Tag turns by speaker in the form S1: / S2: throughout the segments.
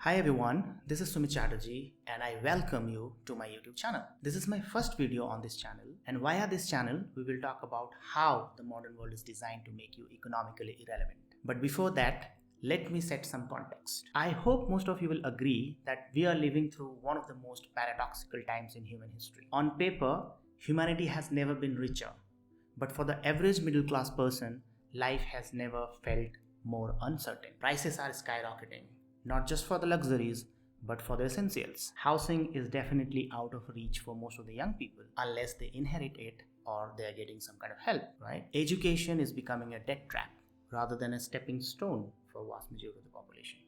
S1: Hi everyone, this is Sumit Chatterjee and I welcome you to my YouTube channel. This is my first video on this channel, and via this channel we will talk about how the modern world is designed to make you economically irrelevant. But before that, let me set some context. I hope most of you will agree that we are living through one of the most paradoxical times in human history. On paper, humanity has never been richer, but for the average middle class person, life has never felt more uncertain. Prices are skyrocketing, not just for the luxuries, but for the essentials. Housing is definitely out of reach for most of the young people, unless they inherit it or they are getting some kind of help, right? Education is becoming a debt trap rather than a stepping stone for vast majority of the population.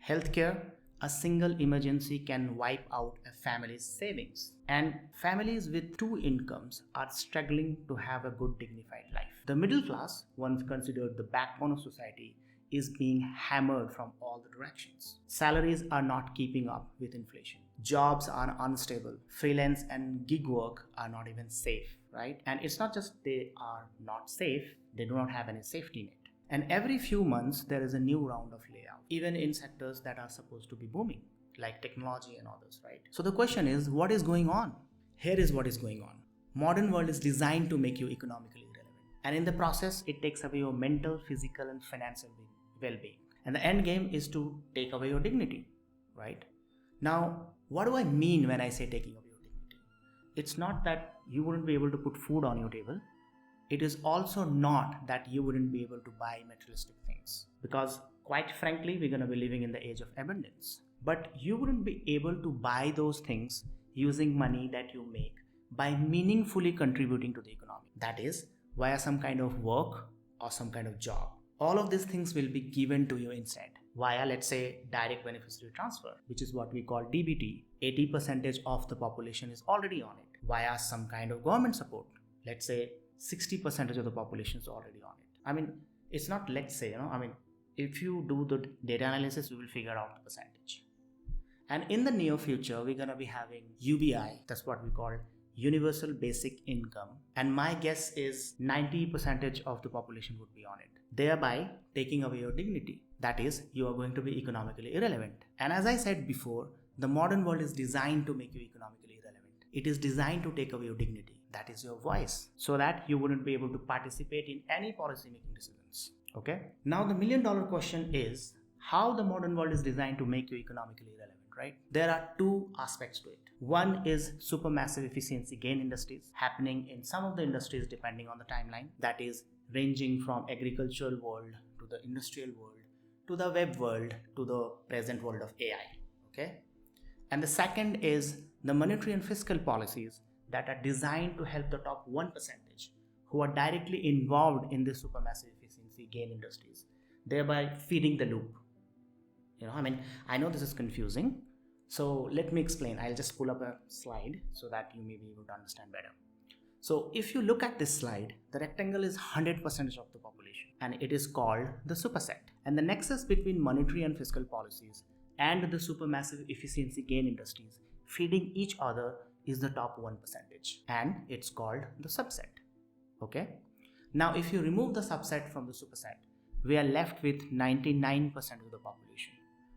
S1: Healthcare, a single emergency can wipe out a family's savings. And families with two incomes are struggling to have a good dignified life. The middle class, once considered the backbone of society, is being hammered from all the directions. Salaries are not keeping up with inflation. Jobs are unstable. Freelance and gig work are not even safe, right? And it's not just they are not safe, they do not have any safety net. And every few months, there is a new round of layoff, even in sectors that are supposed to be booming, like technology and others, right? So the question is, what is going on? Here is what is going on. Modern world is designed to make you economically irrelevant. And in the process, it takes away your mental, physical, and financial well-being. And the end game is to take away your dignity, right? Now, what do I mean when I say taking away your dignity? It's not that you wouldn't be able to put food on your table. It is also not that you wouldn't be able to buy materialistic things, because quite frankly, we're going to be living in the age of abundance. But you wouldn't be able to buy those things using money that you make by meaningfully contributing to the economy. That is, via some kind of work or some kind of job. All of these things will be given to you instead via, let's say, direct beneficiary transfer, which is what we call DBT. 80% of the population is already on it via some kind of government support. Let's say 60% of the population is already on it. I mean, it's not let's say, if you do the data analysis, we will figure out the percentage. And in the near future, we're going to be having UBI, that's what we call Universal Basic Income. And my guess is 90% of the population would be on it, thereby taking away your dignity. That is, you are going to be economically irrelevant. And as I said before, the modern world is designed to make you economically irrelevant. It is designed to take away your dignity, that is your voice, so that you wouldn't be able to participate in any policy making decisions. Okay? Now the $1 million question is how the modern world is designed to make you economically irrelevant, right? There are two aspects to it. One is supermassive efficiency gain industries happening in some of the industries depending on the timeline. That is ranging from agricultural world to the industrial world to the web world to the present world of AI. Okay? And the second is the monetary and fiscal policies that are designed to help the top 1% who are directly involved in the supermassive efficiency gain industries, thereby feeding the loop. I know this is confusing. So let me explain. I'll just pull up a slide so that you may be able to understand better. So if you look at this slide, the rectangle is 100% of the population and it is called the superset. And the nexus between monetary and fiscal policies and the supermassive efficiency gain industries feeding each other is the top 1%, and it's called the subset. Okay? Now if you remove the subset from the superset, we are left with 99% of the population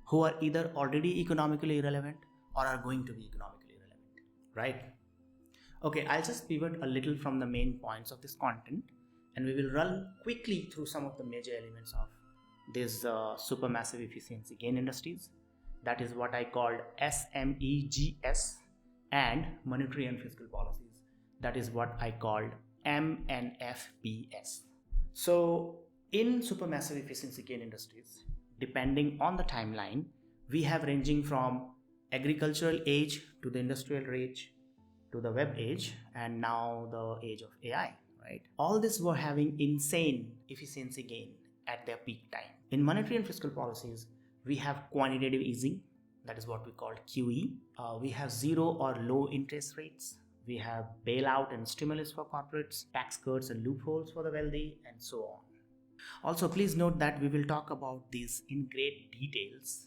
S1: who are either already economically irrelevant or are going to be economically irrelevant, right? Okay, I'll just pivot a little from the main points of this content and we will run quickly through some of the major elements of these supermassive efficiency gain industries. That is what I called SMEGs, and monetary and fiscal policies. That is what I called M&FPs. So in supermassive efficiency gain industries, depending on the timeline, we have ranging from agricultural age to the industrial age to the web age and now the age of AI, right? All this were having insane efficiency gain at their peak time. In monetary and fiscal policies, we have quantitative easing, that is what we call QE. We have zero or low interest rates. We have bailout and stimulus for corporates, tax cuts and loopholes for the wealthy, and so on. Also, please note that we will talk about these in great details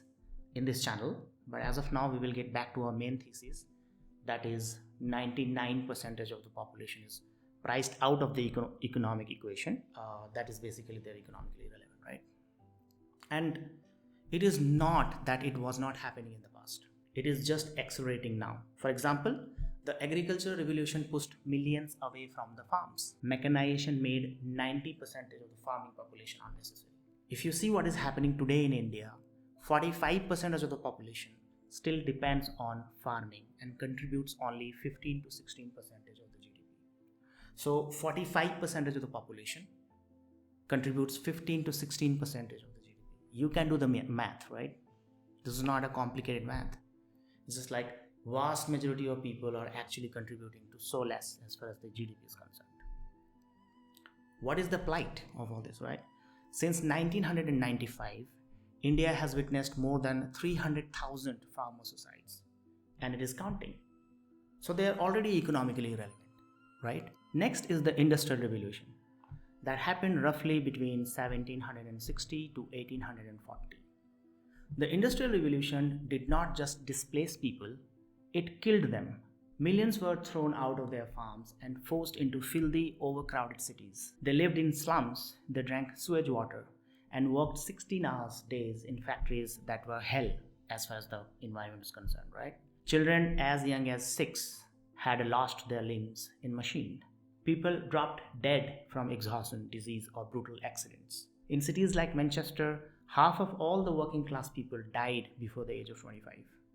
S1: in this channel, but as of now, we will get back to our main thesis. That is 99% of the population is priced out of the economic equation. That is basically they're economically irrelevant, right? And It is not that it was not happening in the past. It is just accelerating now. For example, the agricultural revolution pushed millions away from the farms. Mechanization made 90% of the farming population unnecessary. If you see what is happening today in India, 45% of the population still depends on farming and contributes only 15 to 16% of the GDP. So 45% of the population contributes 15 to 16% of the GDP. You can do the math, right? This is not a complicated math. It's just like vast majority of people are actually contributing to so less as far as the GDP is concerned. What is the plight of all this, right? Since 1995, India has witnessed more than 300,000 farmer suicides, and it is counting. So they are already economically irrelevant, right? Next is the Industrial Revolution that happened roughly between 1760 to 1840. The Industrial Revolution did not just displace people, it killed them. Millions were thrown out of their farms and forced into filthy, overcrowded cities. They lived in slums, they drank sewage water, and worked 16-hour days in factories that were hell as far as the environment is concerned, right? Children as young as 6 had lost their limbs in machine. People dropped dead from exhaustion, disease, or brutal accidents. In cities like Manchester, half of all the working class people died before the age of 25.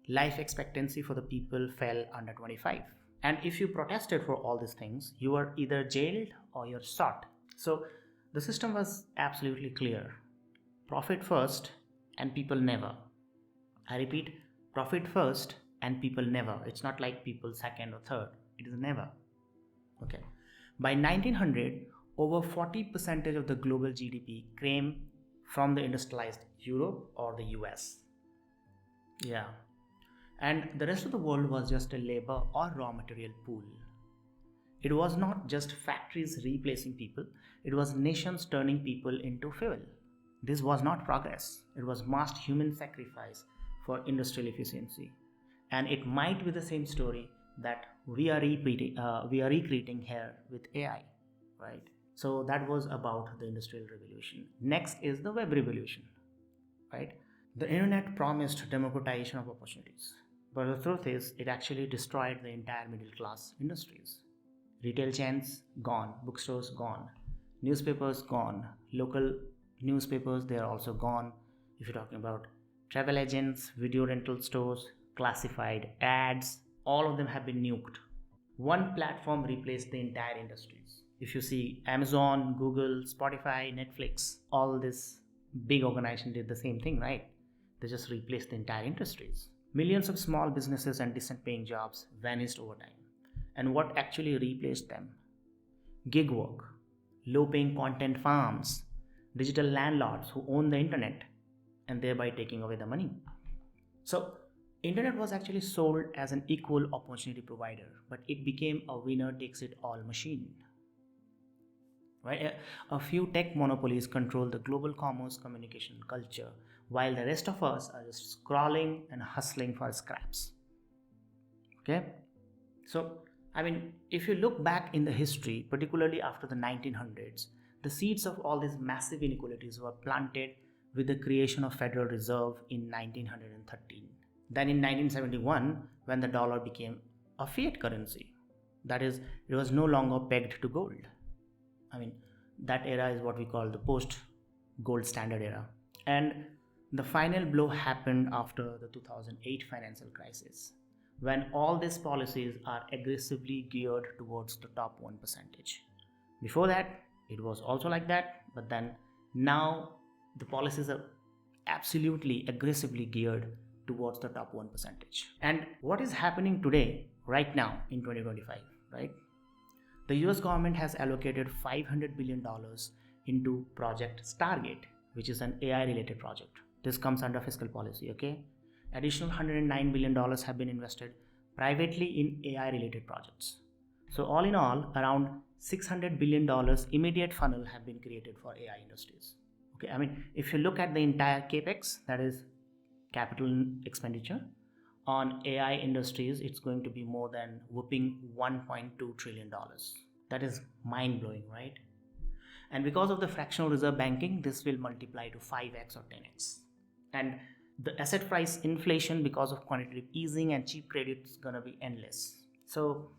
S1: Life expectancy for the people fell under 25. And if you protested for all these things, you were either jailed or you're shot. So the system was absolutely clear. Profit first and people never. I repeat, profit first and people never. It's not like people second or third. It is never. Okay. By 1900, over 40% of the global GDP came from the industrialized Europe or the US. Yeah. And the rest of the world was just a labor or raw material pool. It was not just factories replacing people, it was nations turning people into fuel. This was not progress, it was mass human sacrifice for industrial efficiency. And it might be the same story that we are recreating here with AI, right? So that was about the Industrial Revolution. Next is the Web Revolution, right? The internet promised democratization of opportunities, but the truth is it actually destroyed the entire middle class industries. Retail chains gone, bookstores gone, newspapers gone, local newspapers they are also gone. If you're talking about travel agents, video rental stores, classified ads, all of them have been nuked. One platform replaced the entire industries. If you see Amazon, Google, Spotify, Netflix, all this big organization did the same thing, right? They just replaced the entire industries. Millions of small businesses and decent paying jobs vanished over time. And what actually replaced them? Gig work, low paying content farms, digital landlords who own the internet and thereby taking away the money. So internet was actually sold as an equal opportunity provider, but it became a winner takes it all machine. Right? A few tech monopolies control the global commerce communication culture, while the rest of us are just scrolling and hustling for scraps. Okay? So, if you look back in the history, particularly after the 1900s, the seeds of all these massive inequalities were planted with the creation of Federal Reserve in 1913. Then in 1971, when the dollar became a fiat currency, that is, it was no longer pegged to gold. That era is what we call the PostGold Standard Era. And the final blow happened after the 2008 financial crisis, when all these policies are aggressively geared towards the top 1%. Before that, it was also like that, but then now the policies are absolutely aggressively geared towards the top 1%. And what is happening today, right now in 2025, right? The US government has allocated $500 billion into Project Stargate, which is an AI related project. This comes under fiscal policy, okay? Additional $109 billion have been invested privately in AI related projects. So all in all, around $600 billion immediate funnel have been created for AI industries. Okay, if you look at the entire capex, that is capital expenditure on AI industries, it's going to be more than whooping $1.2 trillion. That is mind blowing, right? And because of the fractional reserve banking, this will multiply to 5x or 10x. And the asset price inflation because of quantitative easing and cheap credit is going to be endless. So,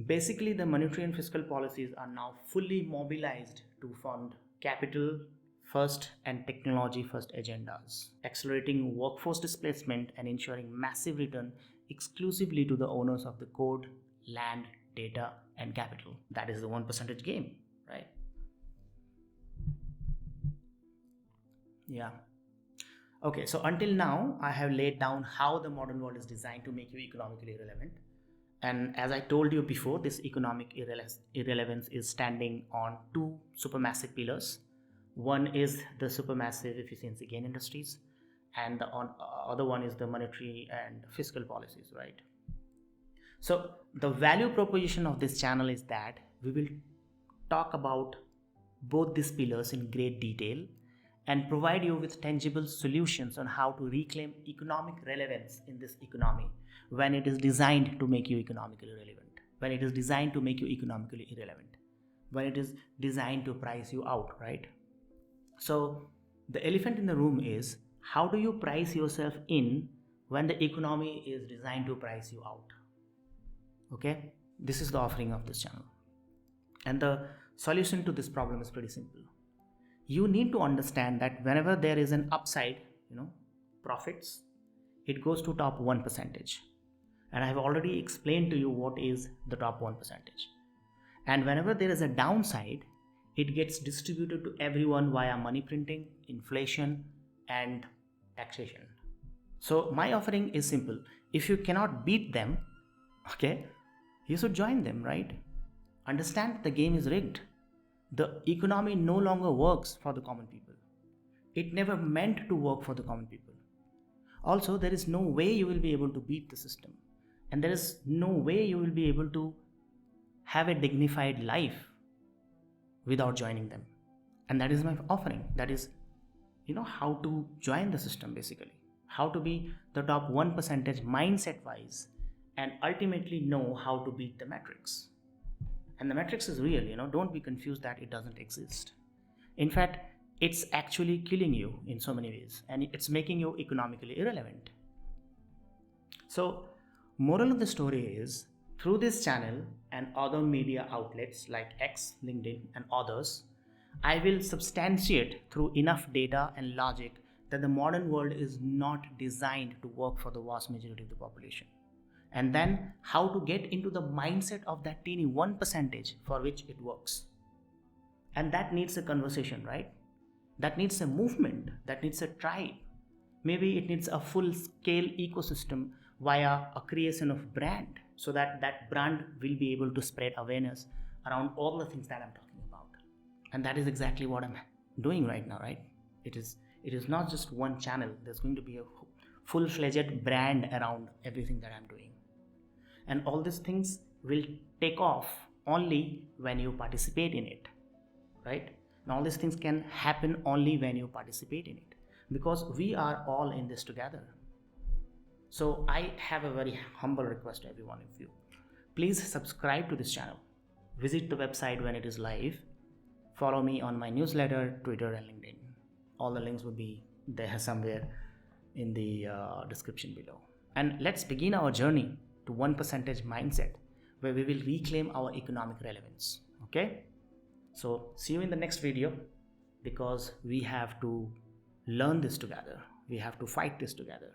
S1: basically, the monetary and fiscal policies are now fully mobilized to fund capital first and technology first agendas, accelerating workforce displacement and ensuring massive return exclusively to the owners of the code, land, data, and capital. That is the 1% game, right? Yeah. Okay, so until now, I have laid down how the modern world is designed to make you economically relevant. And as I told you before, this economic irrelevance is standing on two supermassive pillars. One is the supermassive efficiency gain industries, and the other one is the monetary and fiscal policies, right? So the value proposition of this channel is that we will talk about both these pillars in great detail and provide you with tangible solutions on how to reclaim economic relevance in this economy when it is designed to make you economically relevant, when it is designed to make you economically irrelevant, when it is designed to price you out, right? So the elephant in the room is, how do you price yourself in when the economy is designed to price you out? Okay, this is the offering of this channel. And the solution to this problem is pretty simple. You need to understand that whenever there is an upside, profits, it goes to top 1%. And I have already explained to you what is the top 1%. And whenever there is a downside, it gets distributed to everyone via money printing, inflation, and taxation. So my offering is simple. If you cannot beat them, okay, you should join them, right? Understand the game is rigged. The economy no longer works for the common people. It never meant to work for the common people. Also, there is no way you will be able to beat the system. And there is no way you will be able to have a dignified life without joining them. And that is my offering. That is, how to join the system basically. How to be the top 1% mindset wise and ultimately know how to beat the matrix. And the matrix is real, don't be confused that it doesn't exist. In fact, it's actually killing you in so many ways and it's making you economically irrelevant. So, moral of the story is, through this channel and other media outlets like X, LinkedIn, and others, I will substantiate through enough data and logic that the modern world is not designed to work for the vast majority of the population. And then how to get into the mindset of that teeny 1% for which it works. And that needs a conversation, right? That needs a movement, that needs a tribe. Maybe it needs a full-scale ecosystem via a creation of brand, so that that brand will be able to spread awareness around all the things that I'm talking about. And that is exactly what I'm doing right now, right? It is not just one channel. There's going to be a full-fledged brand around everything that I'm doing. And all these things will take off only when you participate in it, right? And all these things can happen only when you participate in it, because we are all in this together. So I have a very humble request to every one of you. Please subscribe to this channel. Visit the website when it is live. Follow me on my newsletter, Twitter, and LinkedIn. All the links will be there somewhere in the description below. And let's begin our journey to 1% mindset, where we will reclaim our economic relevance. Okay? So see you in the next video, because we have to learn this together. We have to fight this together,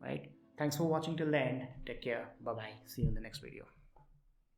S1: right? Thanks for watching till the end. Take care. Bye-bye. See you in the next video.